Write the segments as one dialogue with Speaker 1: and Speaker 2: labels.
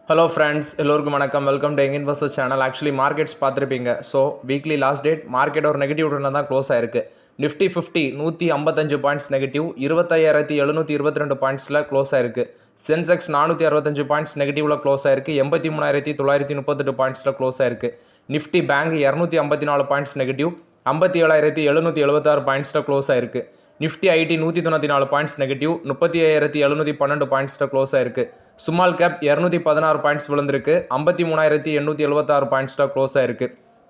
Speaker 1: Hello friends, எல்லோருக்கும் வணக்கம். Welcome to young investor channel. Actually markets பார்த்துருப்பீங்க. So weekly last date market ஒரு negative ட்ரெண்டில் தான் க்ளோஸ் ஆயிருக்கு. நிஃப்டி 50 155 பாயிண்ட்ஸ் நெகட்டிவ், 25,722 பாயிண்ட்ஸில் க்ளோஸ் ஆயிருக்கு. சென்செக்ஸ் 465 பாயிண்ட்ஸ் நெகட்டிவில் க்ளோஸ் ஆயிருக்கு. 83,938 பாயிண்ட்ஸில் க்ளோஸ் ஆயிருக்கு. நிஃப்டி பேங்க் 254 பாயிண்ட்ஸ் நெகட்டிவ், 57,776 பாயிண்ட்ஸில் க்ளோஸ் ஆயிருக்கு. நிஃப்டி ஐடி 194 பாயிண்ட்ஸ் நெகட்டிவ், 35,712 பாயிண்ட்ஸில் க்ளோஸ் ஆயிருக்கு. சுமால் கேப் 216 பாயிண்ட்ஸ் விழுந்திருக்கு, 53,876 பாயிண்ட்ஸில் க்ளோஸ் ஆயிருக்கு.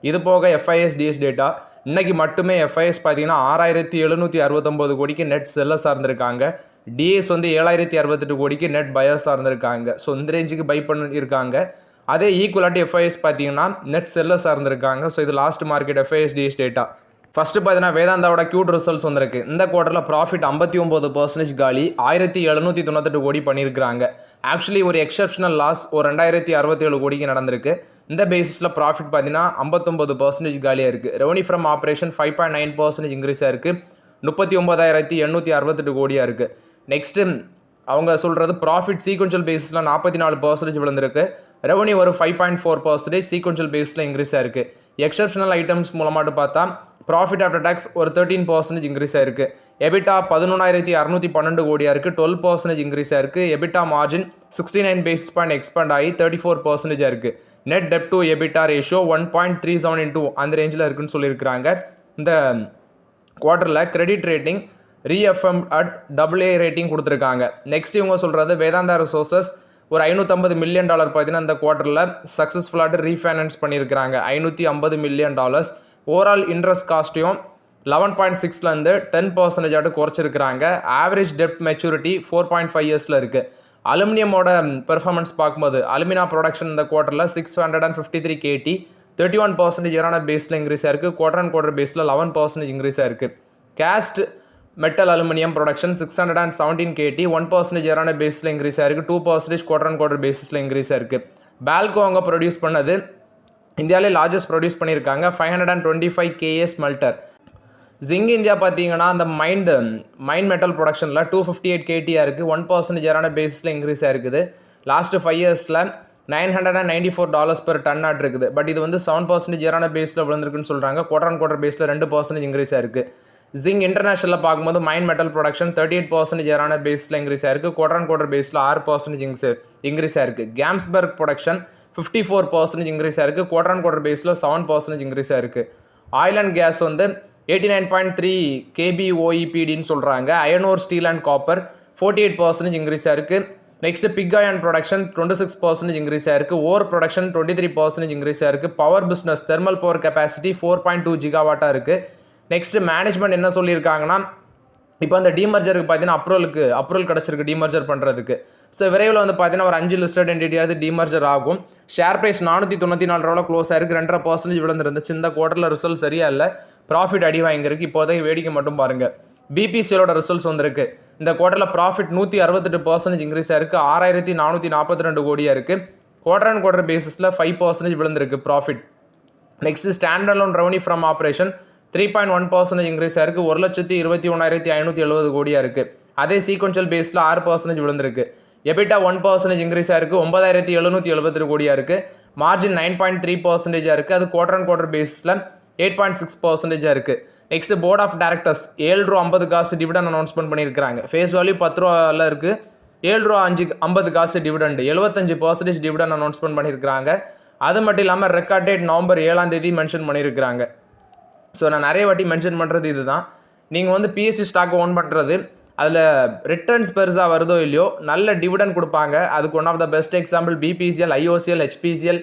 Speaker 1: இது போக எஃப்ஐஎஸ் டிஎஸ் டேட்டா இன்னைக்கு மட்டுமே எஃப்ஐஎஸ் பார்த்தீங்கன்னா 6,769 கோடிக்கு நெட் செல்லர்ஸாக இருந்திருக்காங்க. டிஎஸ் 7,068 கோடிக்கு நெட் பயர்ஸாக இருந்திருக்காங்க. ஸோ இந்த ரேஞ்சுக்கு பை பண்ணியிருக்காங்க. அதே ஈக்குவலாட்டி எஃப்ஐஎஸ் பார்த்தீங்கன்னா நெட் செல்லர்ஸாக இருந்திருக்காங்க. ஸோ இது last market FIs DS data. First பார்த்தீங்கன்னா வேதாந்தாவோட கியூட் ரிசல்ட்ஸ் வந்திருக்கு. இந்த குவார்ட்டரில் ப்ராஃபிட் 59% காலி, 1,798 கோடி பண்ணியிருக்கிறாங்க. ஆக்சுவலி ஒரு எக்ஸப்ஷனல் லாஸ் ஒரு 2,067 கோடிக்கு நடந்திருக்கு. இந்த பேசிஸில் ப்ராஃபிட் பார்த்தீங்கன்னா 59% காலியாக இருக்குது. ரெவன்யூ ஃப்ரம் ஆப்ரேஷன் 5.9% இன்க்ரீஸாக இருக்குது, 39,868 கோடியாக இருக்குது. நெக்ஸ்ட்டு அவங்க சொல்கிறது ப்ராஃபிட் சீக்வென்ஷியல் பேசிஸில் 44% விழுந்திருக்கு. ரெவன்யூ ஒரு 5.4% சீக்வென்ஷியல் பேஸில் இன்க்ரீஸாக இருக்குது. எக்ஸப்ஷனல் ஐட்டம்ஸ் மூலமாட்டு பார்த்தா ப்ராஃபிட் ஆஃப்டர் டேக்ஸ் ஒரு 13% இன்க்ரீஸ் ஆயிருக்கு. எபிட்டா 11,612 கோடியாக இருக்குது, 12% இன்க்ரீஸ் ஆயிருக்கு. EBITDA margin 69 basis point expand ஆகி 34% இருக்குது. நெட் டெப்ட் டு எபிட்டா ரேஷியோ 1.37 அந்த ரேஞ்சில் இருக்குன்னு சொல்லியிருக்கிறாங்க. இந்த குவார்ட்டரில் credit rating reaffirm at AA rating கொடுத்துருக்காங்க. நெக்ஸ்ட் இவங்க சொல்கிறது வேதாந்தா ரிசோர்சஸ் ஒரு $550 மில்லியன் பார்த்தீங்கன்னா இந்த குவார்ட்டரில் சக்ஸஸ்ஃபுல்லாக ரீஃபைனான்ஸ் பண்ணியிருக்கிறாங்க. $550 மில்லியன். ஓவரால் இன்ட்ரெஸ்ட் காஸ்ட்டையும் 11.6லேருந்து 10% குறைச்சிருக்கிறாங்க. ஆவரேஜ் டெப்ட் மெச்சூரிட்டி 4.5 இயர்ஸில் இருக்குது. அலுமினியமோட பெர்ஃபார்மன்ஸ் பார்க்கும்போது அலுமினா ப்ரொடக்ஷன் இந்த குவார்ட்டரில் 653 KT, 31% இயரான பேஸில் இன்க்ரீஸ் ஆயிருக்கு. குவார்டர் பேஸில் 11% இன்க்ரீஸ் ஆயிருக்கு. Cast metal aluminium production 617 KT, 1% இயரான பேஸில் இன்க்ரீஸ் ஆயிருக்கு, 2% குவார்டர் பேஸில் இன்க்ரீஸ் ஆயிருக்கு. பேல்கோ அவங்க ப்ரொடியூஸ் பண்ணது இந்தியாவிலே லார்ஜஸ்ட் ப்ரொடியூஸ் பண்ணியிருக்காங்க, 525 KA ஸ்மெல்டர். ஜிங்க் இந்தியா பார்த்தீங்கன்னா அந்த மைண்ட் மெட்டல் ப்ரொடக்ஷனில் 258 KTயாக இருக்குது, 1% இயரான பேஸில் இன்க்ரீஸ் ஆயிருக்குது. லாஸ்ட்டு 5 இயர்ஸில் $994 per டன் இருக்குது. பட் இது 7% இயரான பேஸில் விழுந்திருக்குன்னு சொல்கிறாங்க. குவார்டர் பேஸில் 2% இன்க்ரீஸ் ஆயிருக்கு. ஜிங்க் இன்டர்நேஷனலில் பார்க்கும்போது மைண்ட் மெட்டல் ப்ரொடக்ஷன் 38% இயரான பேஸில் இன்க்ரீஸ் ஆயிருக்கு, குவார்டர் பேஸில் 6% இன்க்ரீஸ் ஆயிருக்கு. கேம்ஸ்பர்க் ப்ரொடக்ஷன் 54% இன்க்ரீஸ் ஆயிருக்கு, குவார்டர் பேஸில் 7% இன்க்ரீஸ் ஆயிருக்கு. ஆயில் அண்ட் கேஸ் 89.3 KBOEPDன்னு சொல்கிறாங்க. Iron ore steel and copper 48% increase ஆயிருக்கு. Next pig iron production 26% increase ஆயிருக்கு. ஓர் ப்ரொடக்ஷன் 23% இன்க்ரீஸ் ஆயிருக்கு. Power business thermal power capacity 4.2 GW இருக்குது. நெக்ஸ்ட் மேனேஜ்மெண்ட் என்ன சொல்லியிருக்காங்கன்னா, இப்போ அந்த டீமர்ஜருக்கு பார்த்தீங்கன்னா அப்ரூவல் கிடச்சிருக்கு டீமர்ஜர் பண்ணுறதுக்கு. ஸோ விரைவில் பார்த்தீங்கன்னா ஒரு 5 லிஸ்டட் என்டிட்டியாவது டீமர்ஜர் ஆகும். ஷேர் ப்ரைஸ் 494 க்ளோஸ் ஆயிருக்கு, 2.5% விழுந்துருந்துச்சு. இந்த குவார்ட்டரில் ரிசல்ட் சரியா இல்லை, ப்ராஃபிட் அடி வாங்கியிருக்கு. இப்போதைக்கு வேடிக்கை மட்டும் பாருங்கள். பிபிசிஎலோட ரிசல்ட்ஸ் வந்திருக்கு. இந்த குவார்ட்டரில் ப்ராஃபிட் 168% இன்க்ரீஸ் ஆயிருக்கு, 6,442 கோடியாக இருக்குது. குவார்டர் பேசிஸில் 5% விழுந்திருக்கு profit. Next standard revenue from operation 3.1% increase ஆயிருக்கு, 1,21,570 கோடியாக இருக்குது. அதே சீக்வென்ஷியல் பேஸில் 6% விழுந்திருக்கு. எபிட்டா 1% இன்க்ரீஸ் ஆயிருக்கு, 9,770 கோடியாக இருக்குது. மார்ஜின் 9.3% இருக்குது. அது குவார்டர் பேஸில் 8.6% இருக்குது. Next board of directors ₹7.50 dividend announcement பண்ணியிருக்கிறாங்க. ஃபேஸ் வேல்யூ ₹10 இருக்குது, ₹7.50 டிவிடெண்ட், 75% டிவிடன் அனௌன்ஸ்மெண்ட் பண்ணியிருக்கிறாங்க. அது மட்டும் இல்லாமல் ரெக்கார்ட் டேட் நவம்பர் 7 மென்ஷன் பண்ணியிருக்கிறாங்க. ஸோ நான் நிறைய வாட்டி மென்ஷன் பண்ணுறது இதுதான். நீங்கள் பிஎஸ்சி ஸ்டாக் ஓன் பண்ணுறது அதில் ரிட்டர்ன்ஸ் பெருசாக வருதோ இல்லையோ நல்ல டிவிடன் கொடுப்பாங்க. அதுக்கு one of the best example BPCL, IOCL, HPCL,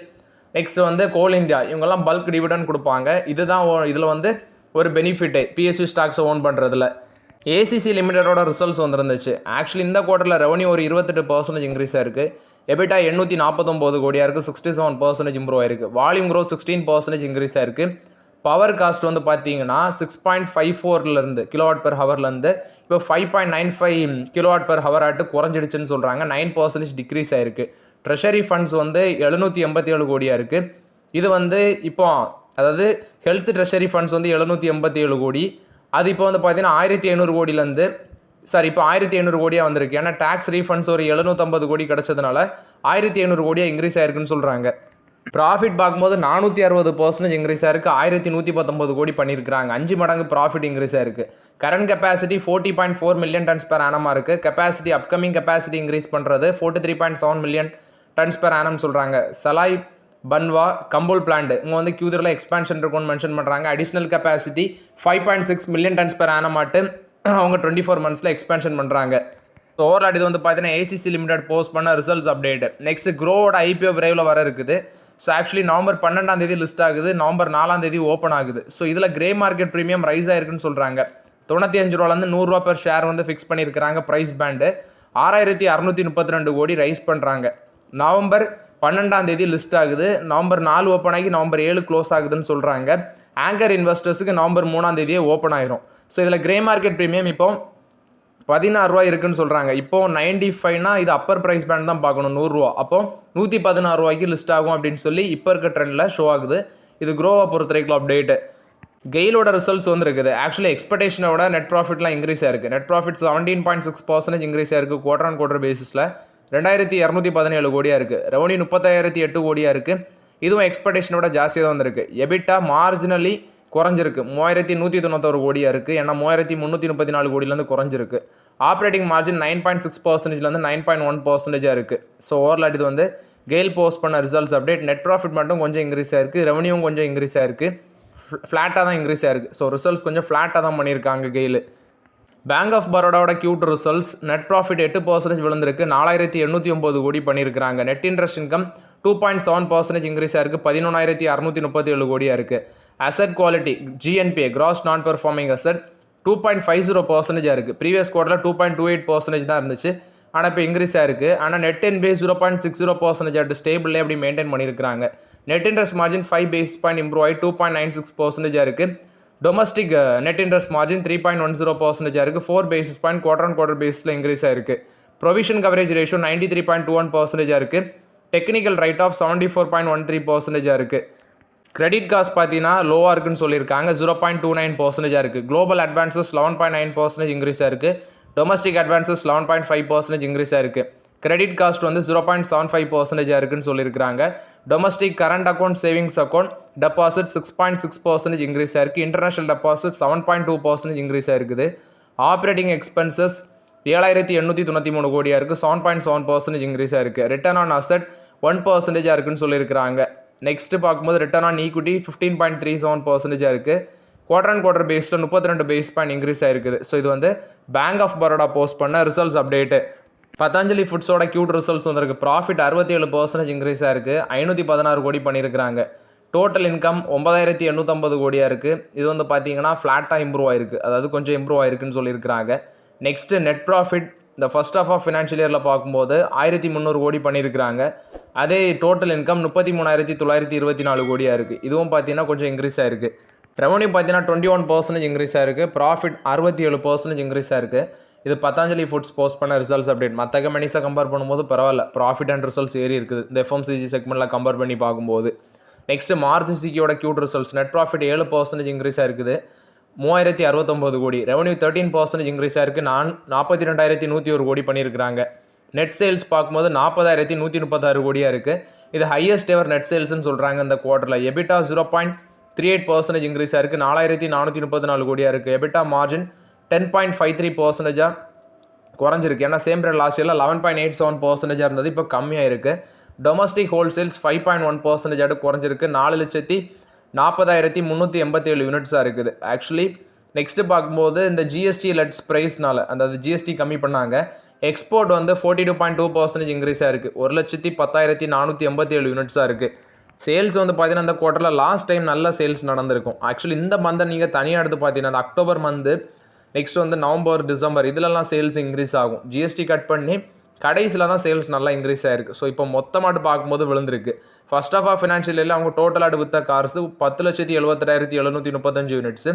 Speaker 1: next Coal India, இவங்கெல்லாம் பல்க் டிவிடன் கொடுப்பாங்க. இதுதான் இதில் ஒரு பெனிஃபிட்டே பிஎஸ்சி ஸ்டாக்ஸை ஓன் பண்ணுறதுல. ஏசிசி லிமிடெடோட ரிசல்ட்ஸ் வந்துருந்துச்சு. ஆக்சுவலி இந்த குவார்ட்டரில் ரெவன்யூ ஒரு 28% இன்க்ரீஸ் ஆயிருக்கு. எபிட்டா 849 கோடியாக இருக்குது, 67% இம்ப்ரூவ் ஆயிருக்கு. வால்யூம் க்ரோத் 16% இன்க்ரீஸ் ஆயிருக்கு. பவர் காஸ்ட் பார்த்தீங்கன்னா 6.54 கிலோவாட் பெர் ஹவர்லேருந்து இப்போ 5.95 கிலோவாட் பெர் ஹவர் ஆட்டு குறைஞ்சிடுச்சுன்னு சொல்கிறாங்க. 9% டிக்ரீஸ் ஆயிருக்கு. ட்ரெஷரி ஃபண்ட்ஸ் 787 கோடியாக இருக்குது. இது இப்போ அதாவது ஹெல்த் ட்ரெஷரி ஃபண்ட்ஸ் 787 கோடி. அது இப்போ பார்த்தீங்கன்னா 1,500 கோடியிலேருந்து சார் இப்போ 1500 கோடியாக வந்திருக்கு. ஏன்னா டேக்ஸ் ரீஃபண்ட்ஸ் ஒரு 750 கோடி கிடச்சதுனால 1500 கோடியாக இன்க்ரீஸ் ஆயிருக்குன்னு சொல்கிறாங்க. ப்ராஃபிட் பார்க்கும்போது 460% இன்க்ரீஸ் ஆயிருக்கு. 1119 கோடி பண்ணியிருக்காங்க. 5 மடங்கு ப்ராஃபிட் இன்க்ரீஸ் ஆயிருக்கு. Current capacity 40.4 million tonnes per ஆனமாக இருக்குது. கெப்பாசிட்டி அப்கமிங் கெப்பாசிட்டி இன்க்ரீஸ் பண்ணுறது 43.7 மில்லியன் டன்ஸ் பெர் ஆனம் சொல்கிறாங்க. சலாய் பன்வா கம்போல் பிளான்ட் இங்கே வந்து Q3 எக்ஸ்பான்ஷன் இருக்கும்னு மென்ஷன் பண்ணுறாங்க. Additional capacity 5.6 million tonnes per ஆனமாட்டு அவங்க 24 மந்த்ஸில் எக்ஸ்பான்ஷன் பண்ணுறாங்க. ஸோ ஓவரால் இது வந்து பார்த்தீங்கன்னா ACC லிமிடெட் போஸ்ட் பண்ண ரிசல்ட்ஸ் அப்டேட். நெக்ஸ்ட் க்ரோவோட IPO விரைவில் வர இருக்குது. ஸோ ஆக்சுவலி நவம்பர் 12 லிஸ்ட் ஆகுது, நவம்பர் 4 ஓப்பன் ஆகுது. ஸோ இதில் கிரே மார்க்கெட் ப்ரீமியம் ரைஸ் ஆயிருக்குன்னு சொல்கிறாங்க. 95 ரூபாலேருந்து 100 ரூபா பெர் ஷேர் வந்து ஃபிக்ஸ் பண்ணியிருக்கிறாங்க. ப்ரைஸ் பேண்டு 6632 கோடி ரைஸ் பண்ணுறாங்க. நவம்பர் 12 லிஸ்ட் ஆகுது, நவம்பர் 4 ஓப்பன் ஆகி நவம்பர் 7 க்ளோஸ் ஆகுதுன்னு சொல்கிறாங்க. ஆங்கர் இன்வெஸ்டர்ஸுக்கு நவம்பர் 3 ஓப்பன் ஆயிரும். ஸோ இதில் கிரே மார்க்கெட் ப்ரீமியம் இப்போ 16 ரூபா இருக்குன்னு சொல்கிறாங்க. இப்போ 95னா இது அப்பர் ப்ரைஸ் பேண்ட் தான் பார்க்கணும், 100 ரூபா. அப்போ 116 ரூபாய்க்கு லிஸ்ட் ஆகும் அப்படின்னு சொல்லி இப்போ இருக்க ட்ரெண்டில் ஷோ ஆகுது. இது க்ரோவை பொறுத்த வரைக்கும் அப்டேட்டு. கெயிலோட ரிசல்ட்ஸ் வந்து இருக்குது. ஆக்சுவலி எக்ஸ்பெக்டேஷனோட நெட் ப்ராஃபிட்லாம் இன்க்ரீஸ் ஆயிருக்கு. நெட் ப்ராஃபிட் 17.6% இன்க்ரீஸ் ஆயிருக்கு குவார்டர் ஆன் குவார்டர் பேசிஸில். 2217 கோடியாக இருக்குது. ரெவன்யூ 35008 கோடியாக இருக்குது. இதுவும் எக்ஸ்பெக்டேஷனோட ஜாஸ்தியாக தான் வந்திருக்கு. எபிட்டா மார்ஜினலி குறைஞ்சிருக்கு, 3191 கோடியாக இருக்குது. ஏன்னா 3334 கோடியிலேருந்து குறைஞ்சிருக்கு. ஆப்ரேட்டிங் மார்ஜின் 9.6%லேருந்து 9.1% இருக்குது. ஸோ ஓவரால் இது வந்து கெயில் போஸ்ட் பண்ண ரிசல்ட்ஸ் அப்டேட். நெட் ப்ராஃபிட் மட்டும் கொஞ்சம் இன்க்ரீஸ் ஆயிருக்கு, ரெவன்யூவும் கொஞ்சம் இன்க்ரீஸ் ஆயிருக்கு, ஃப்ளாட்டாக தான் இன்க்ரீஸ் ஆயிருக்கு. ஸோ ரிசல்ட்ஸ் கொஞ்சம் ஃப்ளாட்டாக தான் பண்ணியிருக்காங்க கெயில். பேங்க் ஆஃப் பரோடாவோட Q2 ரிசல்ட்ஸ் நெட் ப்ராஃபிட் 8% விழுந்திருக்கு, 4809 கோடி பண்ணியிருக்காங்க. நெட் இன்ட்ரெஸ்ட் இன்கம் 2.7% இன்க்ரீஸ் ஆயிருக்கு, 11637 கோடியாக இருக்குது. அசட் குவாலிட்டி GNPA கிராஸ் நான் பெர்ஃபார்மிங் அசட் 2.50% இருக்குது. ப்ரீவியஸ் குவார்ட்டரில் 2.28% தான் இருந்துச்சு, ஆனால் இப்போ இன்க்ரீஸ் ஆயிருக்கு. ஆனால் நெட் NPA 0.60% ஸ்டேபிளே அப்படி மெயின்டைன் பண்ணியிருக்காங்க. Net interest margin 5 basis point improve ஆகி 2.96% இருக்குது. டொமஸ்டிக் நெட் இன்ட்ரெஸ்ட் மார்ஜின் 3.10% இருக்குது. 4 basis point quarter on quarter பேஸில் இன்க்ரீஸ் ஆயிருக்கு. ப்ரொவிஷன் கவரேஜ் ரேஷியோ 93.21% இருக்குது. டெக்னிக்கல் ரைட் ஆஃப் 74.13% இருக்குது. கிரெடிட் காஸ்ட் பார்த்தீங்கன்னா லோவாக இருக்குன்னு சொல்லியிருக்காங்க, 0.29% இருக்குது. குளோபல் அட்வான்சஸ் 11.9% இன்க்ரீஸ் ஆயிருக்கு. டொமஸ்டிக் அட்வான்சஸ் 11.5% இன்க்ரீஸ் ஆயிருக்கு. கிரெடிட் காஸ்ட் வந்து 0.75% இருக்குன்னு சொல்லியிருக்காங்க. Domestic current account savings account deposit 6.6% increase ஆயிருக்கு. இன்டர்நேஷனல் டெபாசிட் 7.2% இன்க்ரீஸ் ஆயிருக்குது. ஆப்ரேட்டிங் எக்ஸ்பென்சஸ் 7893 கோடியாக இருக்குது, 7.7% இன்க்ரீஸ் ஆயிருக்கு. ரிட்டர்ன் ஆன் அசட் 1% இருக்குன்னு சொல்லியிருக்காங்க. நெக்ஸ்ட் பார்க்கும்போது ரிட்டர்ன் ஆன் ஈக்விட்டி 15.37% இருக்குது. குவார்டர் அண்ட் குவார்டர் பேஸில் 32 பேஸ் பாயிண்ட் இன்க்ரீஸ் ஆயிருக்குது. ஸோ இது வந்து பேங்க் ஆஃப் பரோடா போஸ்ட் பண்ண ரிசல்ட்ஸ் அப்டேட்டு. பதஞ்சலி ஃபுட்ஸோட Q2 ரிசல்ட்ஸ் வந்திருக்கு. ப்ராஃபிட் 67% இன்க்ரீஸ் ஆயிருக்கு, 516 கோடி பண்ணியிருக்கிறாங்க. டோட்டல் இன்கம் 9850 கோடியாக இருக்குது. இது வந்து பார்த்தீங்கன்னா ஃப்ளாட்டாக இம்ப்ரூவ் ஆயிருக்கு, அதாவது கொஞ்சம் இம்ப்ரூவ் ஆயிருக்குன்னு சொல்லியிருக்கிறாங்க. நெக்ஸ்ட்டு நெட் ப்ராஃபிட் இந்த ஃபர்ஸ்ட் ஆஃப் ஃபினான்ஷியல் இயரில் பார்க்கும்போது 1300 கோடி பண்ணியிருக்கிறாங்க. அதே டோட்டல் இன்கம் 33924 கோடியாக இருக்குது. இதுவும் பார்த்தீங்கன்னா கொஞ்சம் இன்க்ரீஸ் ஆயிருக்கு. ரெவன்யூ பார்த்தீங்கன்னா 21% இன்க்ரீஸ் ஆயிருக்கு. ப்ராஃபிட் 67% இன்க்ரீஸ் ஆயிருக்கு. இது பதஞ்சலி ஃபுட்ஸ் போஸ்ட் பண்ண ரிசல்ட்ஸ் அப்டேட். மற்ற கம்பெனிஸை கம்பேர் பண்ணும்போது பரவாயில்ல, ப்ராஃபிட் அண்ட் ரிசல்ட்ஸ் ஏறி இருக்குது இந்த FMCG செக்மெண்ட்டில் கம்பேர் பண்ணி பார்க்கும்போது. நெக்ஸ்ட் மாருதி சுசுகியோட Q2 results net profit 7% increase ஆயிருக்குது, 3069 கோடி. ரெவன்யூ 13% இன்க்ரீஸ் ஆயிருக்கு, 42101 கோடி பண்ணியிருக்கிறாங்க. நெட் சேல்ஸ் பார்க்கும்போது 40136 கோடியாக இருக்குது. இது ஹையஸ்ட் எவர் நெட் சேல்ஸ்ன்னு சொல்கிறாங்க இந்த குவார்ட்டரில். எபிட்டா 0.38% இன்க்ரீஸ் ஆயிருக்கு, 4434 கோடியாக இருக்குது. எபிட்டா மார்ஜின் 10.53% குறைஞ்சிருக்கு. ஏன்னா சேம் பீரியட் லாஸ்ட் இயரில் 11.87% இருந்தது, இப்போ கம்மியாக இருக்குது. டொமஸ்டிக் ஹோல்சேல்ஸ் 5.1% குறைஞ்சிருக்கு, 4,40,387 யூனிட்ஸாக இருக்குது. ஆக்சுவலி நெக்ஸ்ட்டு பார்க்கும்போது இந்த GST லெட்ஸ் ப்ரைஸ்னால அந்த GST கம்மி பண்ணாங்க. எக்ஸ்போர்ட் வந்து 42.2% இன்க்ரீஸ் ஆயிருக்கு, 1,10,487 யூனிட்ஸாக இருக்குது. சேல்ஸ் வந்து பார்த்தீங்கன்னா இந்த குவார்ட்டரில் லாஸ்ட் டைம் நல்ல சேல்ஸ் நடந்திருக்கும். ஆக்சுவலி இந்த மந்தை நீங்கள் தனியாக எடுத்து பார்த்தீங்கன்னா அந்த அக்டோபர் மந்த்து, நெக்ஸ்ட் வந்து நவம்பர் டிசம்பர் இதிலெல்லாம் சேல்ஸ் இன்க்ரீஸ் ஆகும். GST கட் பண்ணி கடைசியில் தான் சேல்ஸ் நல்லா இன்க்ரீஸ் ஆயிருக்கு. ஸோ இப்போ மொத்தமாட்டு பார்க்கும்போது விழுந்திருக்கு. ஃபர்ஸ்ட் ஆஃப் ஃபினான்ஷியல் இயரில் அவங்க டோட்டலாக விற்ற cars 10,78,735 units.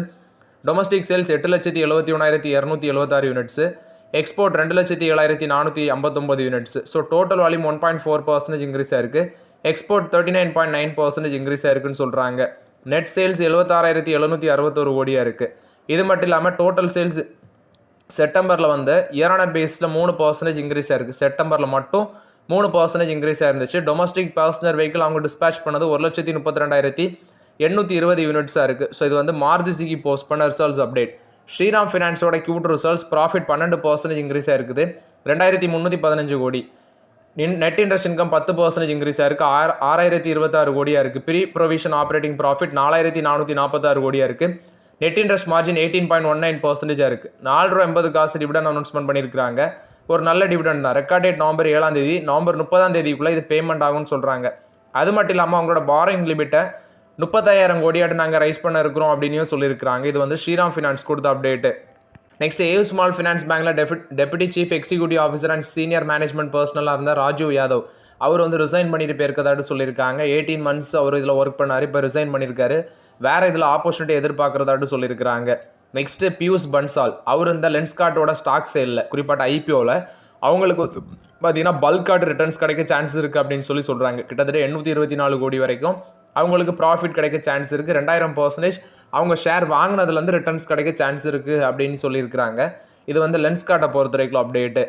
Speaker 1: Domestic sales 8,71,276 units. Export 2,07,459 units. So total volume 1.4% increase ஆயிருக்கு. எக்ஸ்போர்ட் 39.9% இன்க்ரீஸ் ஆயிருக்குன்னு சொல்கிறாங்க. நெட் சேல்ஸ் 76,761 கோடியாக இருக்குது. இது மட்டும் இல்லாமல் டோட்டல் சேல்ஸ் செப்டம்பரில் வந்து இயர் ஆன் பேஸில் 3% இன்க்ரீஸ் ஆயிருக்கு. செப்டம்பரில் மட்டும் 3% இன்க்ரீஸ் ஆயிருந்துச்சு. டொமஸ்டிக் பேசஞ்சர் வெஹிக்கிள் அவங்க டிஸ்பேச் பண்ணது 1,32,820 யூனிட்ஸாக இருக்குது. ஸோ இது வந்து மாருதி சுசுகி போஸ்ட் பண்ண ரிசல்ட்ஸ் அப்டேட். ஸ்ரீராம் ஃபினான்ஸோட Q2 ரிசல்ட்ஸ் ப்ராஃபிட் 12% இன்க்ரீஸ் ஆயிருக்குது, 2,315 கோடி. நெட் இன்ட்ரெஸ்ட் இன்கம் 10% இன்க்ரீஸ் ஆயிருக்கு, 6,026 கோடியாக இருக்குது. ப்ரீ ப்ரொவிஷன் ஆப்ரேட்டிங் ப்ராஃபிட் 4,446 கோடியாக இருக்குது. நெட் இன்ட்ரெஸ்ட் மார்ஜின் 18.19% இருக்குது. 4.80 காசு டிவிடன் அனௌன்ஸ்மெண்ட் பண்ணியிருக்காங்க. ஒரு நல்ல டிவிடன் தான். ரெக்கார்ட் டேட் நவம்பர் 7ஆம் தேதி, நவம்பர் 30ஆம் தேதிக்குள்ளே இது பேமெண்ட் ஆகும்னு சொல்கிறாங்க. அது மட்டும் இல்லாமல் அவங்களோட பாரோயிங் லிமிட்டை 35,000 கோடியாட்டு நாங்கள் ரைஸ் பண்ண இருக்கிறோம் அப்படின்னு சொல்லியிருக்காங்க. இது வந்து ஸ்ரீராம் ஃபினான்ஸ் கொடுத்த update. Next AU small finance பேங்க்ல deputy chief executive officer and senior management பர்சனலாக இருந்தால் ராஜீவ் யாதவ் அவர் வந்து ரிசைன் பண்ணிட்டு போயிருக்கதாட்டு சொல்லியிருக்காங்க. 18 months அவர் இதில் ஒர்க் பண்ணார், இப்போ ரிசைன் பண்ணியிருக்காரு. வேறு இதில் ஆப்பர்ச்சுனிட்டி எதிர்பார்க்குறதாட்டு சொல்லியிருக்காங்க. நெக்ஸ்ட்டு பியூஷ் பன்சால் அவர் இந்த லென்ஸ்கார்ட்டோட ஸ்டாக் சேலில் குறிப்பாட்ட ஐபிஓவில் அவங்களுக்கு பார்த்தீங்கன்னா பல்கார்ட் ரிட்டர்ன்ஸ் கிடைக்க சான்ஸ் இருக்குது அப்படின்னு சொல்கிறாங்க. கிட்டத்தட்ட 824 கோடி வரைக்கும் அவங்களுக்கு ப்ராஃபிட் கிடைக்க சான்ஸ் இருக்குது. 2000% அவங்க ஷேர் வாங்கினதுலேருந்து ரிட்டர்ன்ஸ் கிடைக்க சான்ஸ் இருக்குது அப்படின்னு சொல்லியிருக்கிறாங்க. இது வந்து லென்ஸ்கார்ட்டை பொறுத்த வரைக்கும் அப்டேட்டு.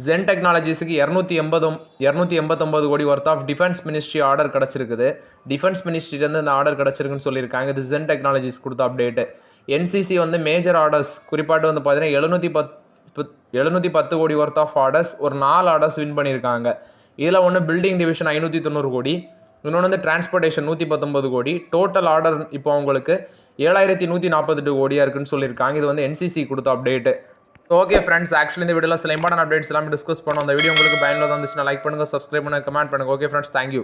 Speaker 1: ஜென் டெக்னாலஜிஸுக்கு 289 crore worth of defence ministry order கிடச்சிருக்குது. டிஃபென்ஸ் மினிஸ்ட்ரியிலேருந்து இந்த ஆர்டர் கிடச்சிருக்குன்னு சொல்லியிருக்காங்க. இது ஜென் டெக்னாலஜிஸ் கொடுத்த அப்டேட்டு. என்சிசி வந்து மேஜர் ஆர்டர்ஸ் குறிப்பாட்டு வந்து பார்த்தீங்கன்னா 710 கோடி ஒர்த் ஆஃப் ஆர்டர்ஸ், ஒரு 4 ஆர்டர்ஸ் வின் பண்ணியிருக்காங்க. இதில் ஒன்று பில்டிங் டிவிஷன் 590 கோடி, இன்னொன்று வந்து டிரான்ஸ்போர்ட்டேஷன் 119 கோடி. டோட்டல் ஆர்டர் இப்போ அவங்களுக்கு 7,148 கோடியாக இருக்குன்னு சொல்லியிருக்காங்க. இது வந்து என்சிசி கொடுத்த அப்டேட்டு. ஓகே ஃப்ரெண்ட்ஸ், ஆக்சுவலி இந்த வீடியோவில் சில இம்பார்ட்டன்ட் அப்டேட்ஸ் எல்லாமே டிஸ்கஸ் பண்ணோம். அந்த வீடியோ உங்களுக்கு பயனுள்ளதாக இருந்துச்சுன்னா லைக் பண்ணுங்கள், சப்ஸ்கிரைப் பண்ணுங்கள், கமெண்ட் பண்ணுங்கள். Okay friends, thank you.